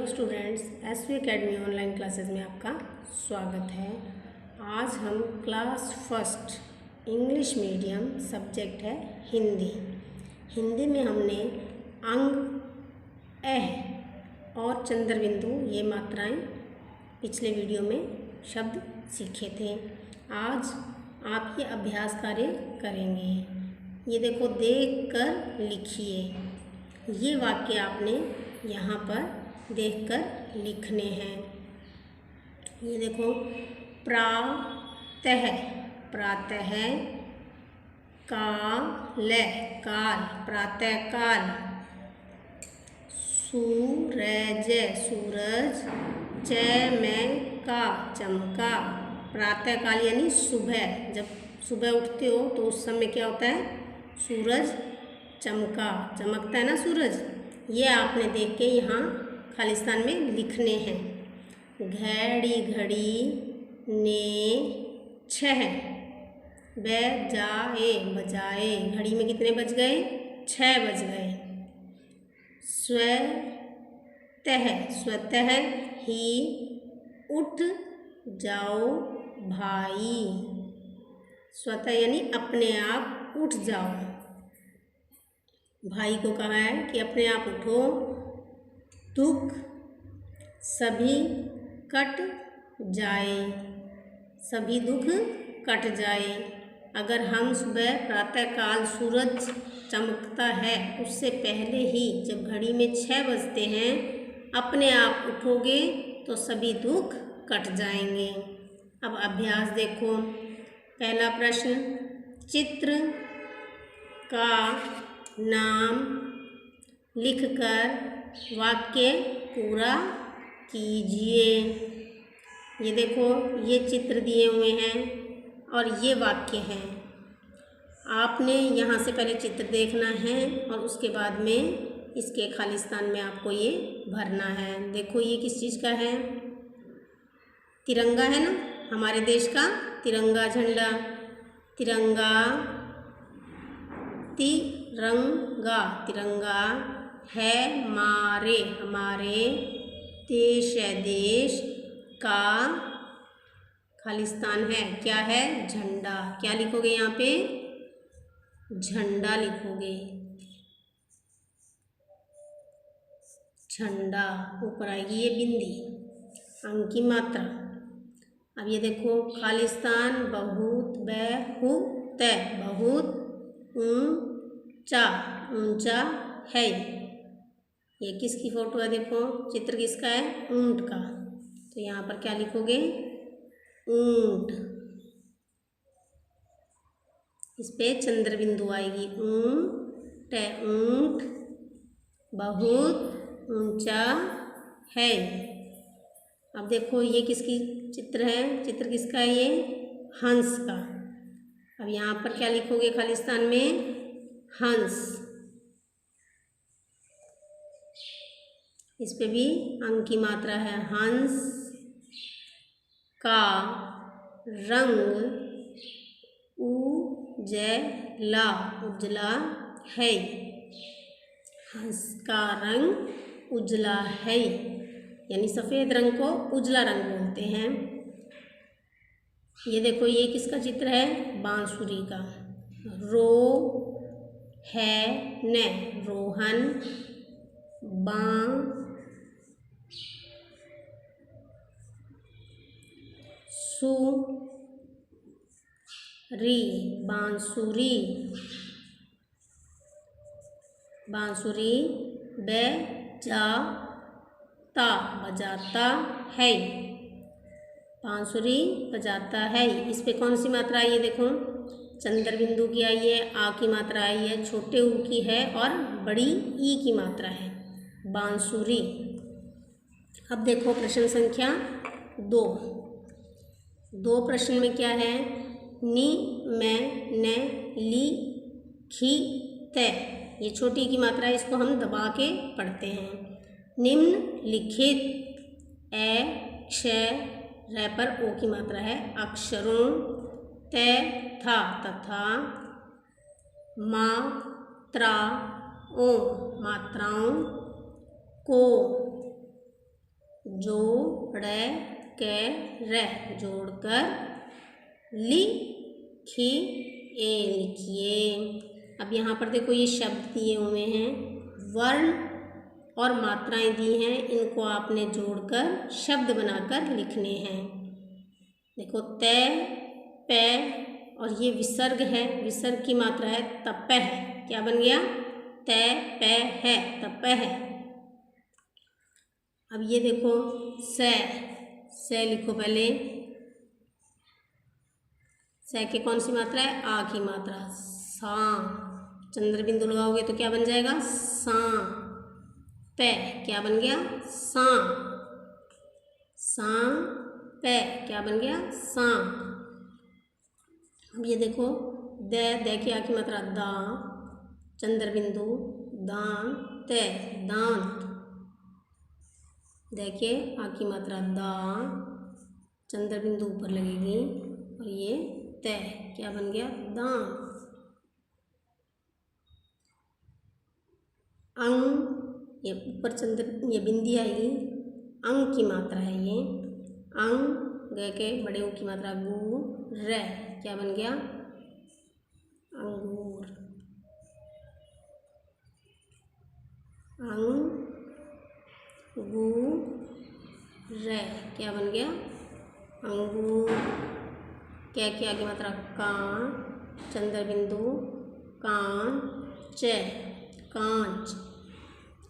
Hello students, SV academy online classes में आपका स्वागत है। आज हम class first English medium subject है हिंदी। हिंदी में हमने अंग, और चंद्रबिंदु ये मात्राएं पिछले वीडियो में शब्द सीखे थे। आज आप ये अभ्यास कार्य करेंगे। ये देखो, देख कर लिखिए। ये वाक्य आपने यहाँ पर देखकर लिखने हैं। ये देखो, प्रातः, प्रातः, काल, काल, प्रातः काल, सूरज, सूरज, चमका, चमका, प्रातः काल यानी सुबह। जब सुबह उठते हो तो उस समय क्या होता है? सूरज चमका, चमकता है ना सूरज। ये आपने देख के यहाँ खालिस्तान में लिखने हैं। घड़ी, घड़ी ने 6 बजाए, बजाए। घड़ी में कितने बज गए? 6 बज गए। स्वतः, स्वतः ही उठ जाओ भाई। स्वतः यानी अपने आप उठ जाओ। भाई को कहा है कि अपने आप उठो। दुख सभी कट जाए, सभी दुख कट जाए। अगर हम सुबह प्रातःकाल सूरज चमकता है उससे पहले ही जब घड़ी में 6 बजते हैं अपने आप उठोगे तो सभी दुख कट जाएंगे। अब अभ्यास देखो। पहला प्रश्न, चित्र का नाम लिखकर वाक्य पूरा कीजिए। ये देखो, ये चित्र दिए हुए हैं और ये वाक्य हैं। आपने यहाँ से पहले चित्र देखना है और उसके बाद में इसके खालिस्तान में आपको ये भरना है। देखो, ये किस चीज़ का है? तिरंगा है ना, हमारे देश का तिरंगा झंडा। तिरंगा, तिरंगा, तिरंगा है हमारे, हमारे देश है, देश का खालिस्तान है। क्या है? झंडा। क्या लिखोगे यहाँ पे? झंडा लिखोगे। झंडा ऊपर आएगी ये बिंदी, अंक की मात्रा। अब ये देखो, खालिस्तान बहुत, बहुत, बहुत ऊंचा, ऊंचा है। ये किसकी फोटो है? देखो, चित्र किसका है? ऊंट का। तो यहाँ पर क्या लिखोगे? ऊंट। इस पे चंद्रबिंदु आएगी। ऊंट, ऊंट बहुत ऊंचा है। अब देखो, ये किसकी चित्र है? चित्र किसका है? ये हंस का। अब यहाँ पर क्या लिखोगे खालिस्तान में? हंस। इस पे भी अंक की मात्रा है। हंस का रंग उजला, उजला है। हंस का रंग उजला है यानी सफ़ेद रंग को उजला रंग बोलते हैं। ये देखो, ये किसका चित्र है? बांसुरी का। रो है न, रोहन, री, बांसुरी, बांसुरी बजाता, बजाता है। बांसुरी बजाता है। इस पे कौन सी मात्रा आई है? देखो, चंद्रबिंदु की आई है, आ की मात्रा आई है, छोटे ऊ की है और बड़ी ई की मात्रा है। बांसुरी। अब देखो प्रश्न संख्या 2। 2 प्रश्न में क्या है? नि, मैं, न, ली, खी, ते। ये छोटी की मात्रा है, इसको हम दबा के पढ़ते हैं। निम्नलिखित र पर ओ की मात्रा है अक्षरों तथा, तथा मात्राओं, मात्राओं को जोड़े के रे जोड़कर लिखिए लिखिए। अब यहाँ पर देखो ये शब्द दिए हुए हैं, वर्ण और मात्राएं दी हैं, इनको आपने जोड़कर शब्द बनाकर लिखने हैं। देखो ते पे और ये विसर्ग है, विसर्ग की मात्रा है तपह, क्या बन गया ते पे है तपह। अब ये देखो से लिखो पहले, से के कौन सी मात्रा है आ की मात्रा, सा चंद्र बिंदु लगाओगे तो क्या बन जाएगा सा। पे क्या बन गया सा, सा पे क्या बन गया सा। अब ये देखो दे की आ की मात्रा दा, चंद्र बिंदु दांत दांत, दे के आ की मात्रा दा, चंद्र बिंदु ऊपर लगेगी और ये ते क्या बन गया दांत। अंग ये ऊपर चंद्र ये बिंदी आएगी, अंग की मात्रा है ये, अंग ग के बड़े ऊ की मात्रा गु रे क्या बन गया अंगूर। अंग गु रे क्या बन गया अंगूर। क्या क्या की मात्रा कां, चंद्र बिंदु कां च कांच,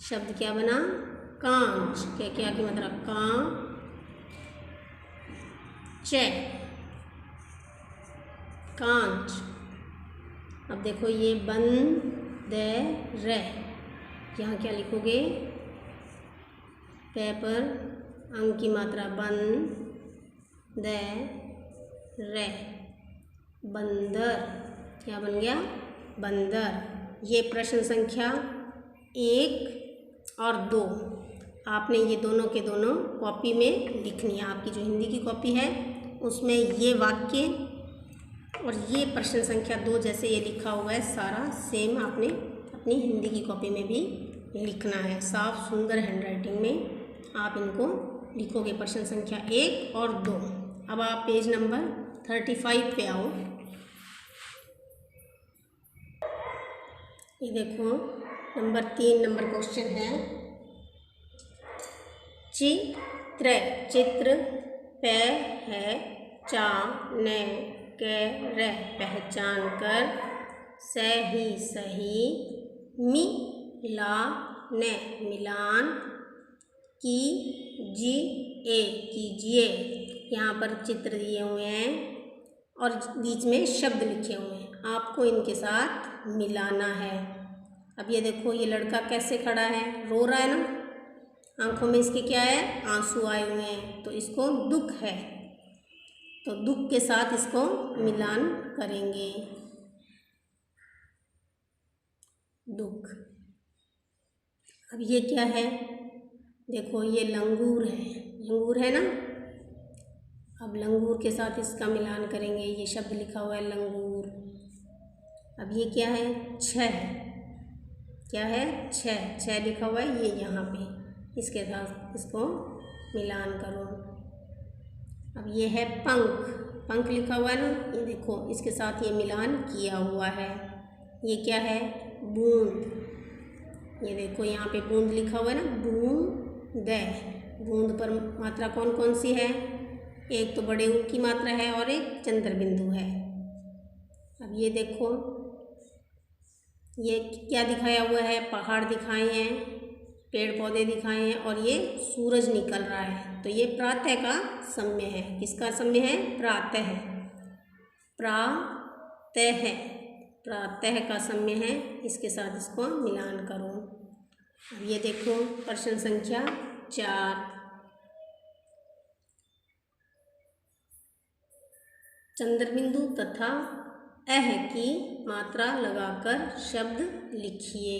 शब्द क्या बना कांच। क्या क्या की मात्रा कां च कांच। अब देखो ये बन दे रे, यहाँ क्या लिखोगे पे पर अंग की मात्रा बन दे रे बंदर, क्या बन गया बंदर। ये प्रश्न संख्या 1 और 2 आपने ये दोनों के दोनों कॉपी में लिखनी है। आपकी जो हिंदी की कॉपी है उसमें ये वाक्य और ये प्रश्न संख्या 2 जैसे ये लिखा हुआ है सारा सेम आपने अपनी हिंदी की कॉपी में भी लिखना है। साफ सुंदर हैंडराइटिंग में आप इनको लिखोगे, प्रश्न संख्या 1 और 2। अब आप पेज नंबर 35 पे आओ। ये देखो नंबर 3 नंबर क्वेश्चन है, चित्र पे है चा ने के रे पहचान कर सही सही मिलान कीजिए। यहाँ पर चित्र दिए हुए हैं और बीच में शब्द लिखे हुए हैं, आपको इनके साथ मिलाना है। अब ये देखो ये लड़का कैसे खड़ा है, रो रहा है ना, आंखों में इसके क्या है आंसू आए हुए हैं, तो इसको दुख है, तो दुख के साथ इसको मिलान करेंगे दुख। अब ये क्या है, देखो ये लंगूर है ना। अब लंगूर के साथ इसका मिलान करेंगे, ये शब्द लिखा हुआ है लंगूर। अब ये क्या है क्या है छह लिखा हुआ है ये यहाँ पे, इसके साथ इसको मिलान करो। अब ये है पंख लिखा हुआ है ना, ये देखो इसके साथ ये मिलान किया हुआ है। ये क्या है बूंद, ये देखो यहाँ पे बूंद लिखा हुआ है ना, बूंद पर मात्रा कौन कौन सी है, एक तो बड़े ऊ की मात्रा है और एक चंद्र बिंदु है। अब ये देखो ये क्या दिखाया हुआ है, पहाड़ दिखाए हैं, पेड़ पौधे दिखाए हैं और ये सूरज निकल रहा है, तो ये प्रातः का समय है। किसका समय है प्रातः का समय है, इसके साथ इसको मिलान करो। अब ये देखो प्रश्न संख्या 4, चंद्रबिंदु तथा अह की मात्रा लगाकर शब्द लिखिए।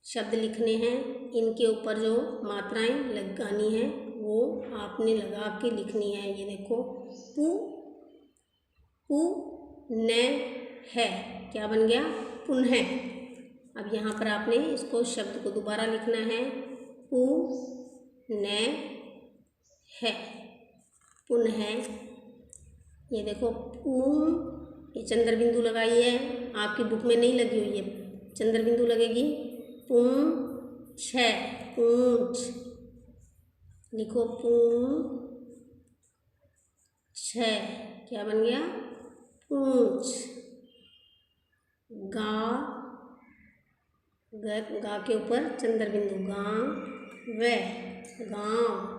शब्द लिखने हैं, इनके ऊपर जो मात्राएं लगानी है वो आपने लगा के लिखनी है। ये देखो पु न है, क्या बन गया पुनः। अब यहाँ पर आपने इसको शब्द को दोबारा लिखना है, पु न है। पुनः ये देखो ये चंद्र बिंदु लगाई है, आपकी बुक में नहीं लगी हुई है, चंद्र बिंदु लगेगी। पूंछ, पूंछ लिखो, पूंछ, क्या बन गया? पूंछ। गा, गा के ऊपर चंद्र बिंदु, गांव, गांव।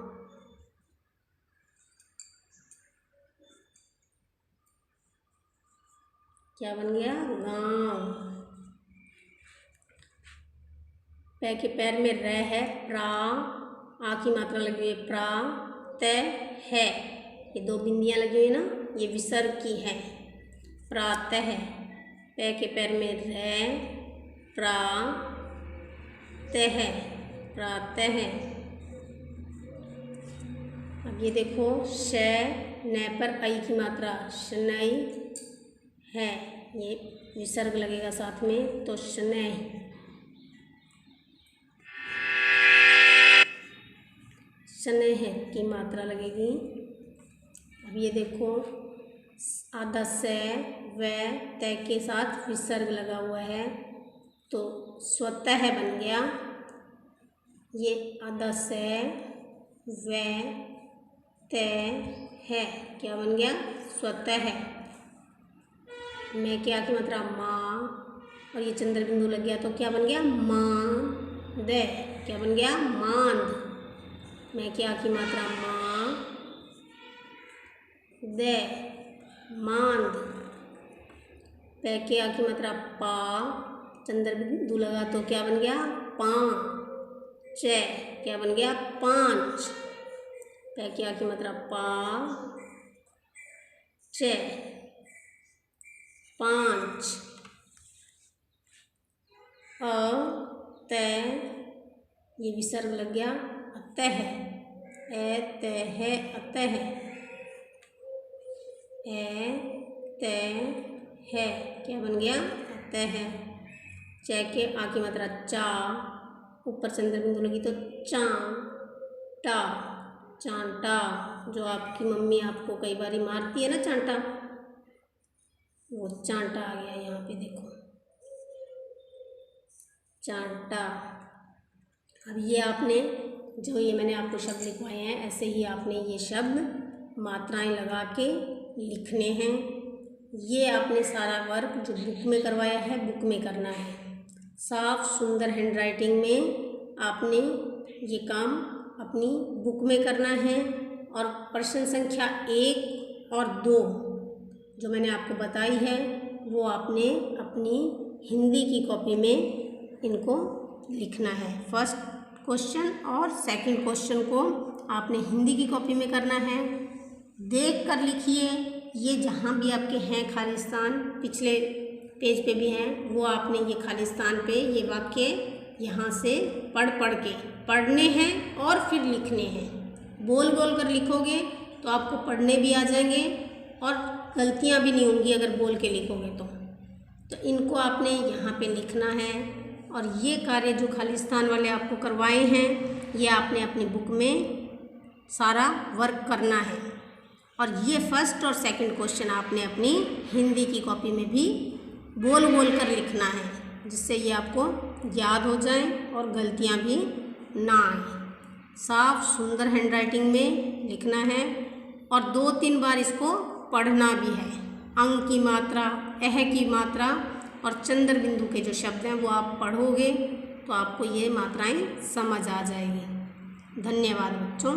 क्या बन गया? गांव। पै के पैर में र है, प्रा, आ की मात्रा लगी हुई है, प्रा, त, है, ये दो बिंदियां लगी हुई ना, ये विसर्ग की है। प्रातः, पै के पैर में र, प्रा, तः, प्रातः। अब ये देखो श, न पर आई की मात्रा, शनई है, ये विसर्ग लगेगा साथ में, तो शनैः। शनैः की मात्रा लगेगी। अब ये देखो आधा से व त के साथ विसर्ग लगा हुआ है, तो स्वतः बन गया। ये आधा से व त है, क्या बन गया? स्वतः। मैं क्या की मात्रा, माँ, और ये चंद्र बिंदु लग गया तो क्या बन गया? मांद, क्या बन गया? मांद। मैं क्या की मात्रा, माँ, दे, मांद। पै के आ की मात्रा, पा, चंद्र बिंदु लगा तो क्या बन गया? पाँच, क्या बन गया? पाँच। पै के आ की मात्रा, पा, च, पाँच। अ, त, ये विसर्ग लग गया, अतः, ए, त, है, अतः, ए, त, है, क्या बन गया? अतः। च के आ की मात्रा, चा, ऊपर चंद्र बिंदु लगी तो चा, टा, चांटा। जो आपकी मम्मी आपको कई बार मारती है ना चांटा, वो चांटा आ गया यहाँ पे, देखो चांटा। अब ये आपने जो ये मैंने आपको शब्द लिखवाए हैं, ऐसे ही आपने ये शब्द मात्राएं लगा के लिखने हैं। ये आपने सारा वर्क जो बुक में करवाया है, बुक में करना है। साफ सुंदर हैंडराइटिंग में आपने ये काम अपनी बुक में करना है। और प्रश्न संख्या 1 और 2 जो मैंने आपको बताई है, वो आपने अपनी हिंदी की कॉपी में इनको लिखना है। फर्स्ट क्वेश्चन और सेकंड क्वेश्चन को आपने हिंदी की कॉपी में करना है। देख कर लिखिए, ये जहाँ भी आपके हैं खालिस्तान, पिछले पेज पे भी हैं, वो आपने ये खालिस्तान पे ये वाक्य यहाँ से पढ़ के पढ़ने हैं और फिर लिखने हैं। बोल बोल कर लिखोगे तो आपको पढ़ने भी आ जाएंगे और गलतियाँ भी नहीं होंगी अगर बोल के लिखोगे तो इनको आपने यहाँ पे लिखना है। और ये कार्य जो खालिस्तान वाले आपको करवाए हैं, ये आपने अपनी बुक में सारा वर्क करना है। और ये फर्स्ट और सेकंड क्वेश्चन आपने अपनी हिंदी की कॉपी में भी बोल बोल कर लिखना है, जिससे ये आपको याद हो जाए और गलतियाँ भी ना आए। साफ सुंदर हैंडराइटिंग में लिखना है और 2-3 बार इसको पढ़ना भी है। अंग की मात्रा, अह की मात्रा और चंद्र बिंदु के जो शब्द हैं वो आप पढ़ोगे तो आपको ये मात्राएं समझ आ जाएगी। धन्यवाद बच्चों।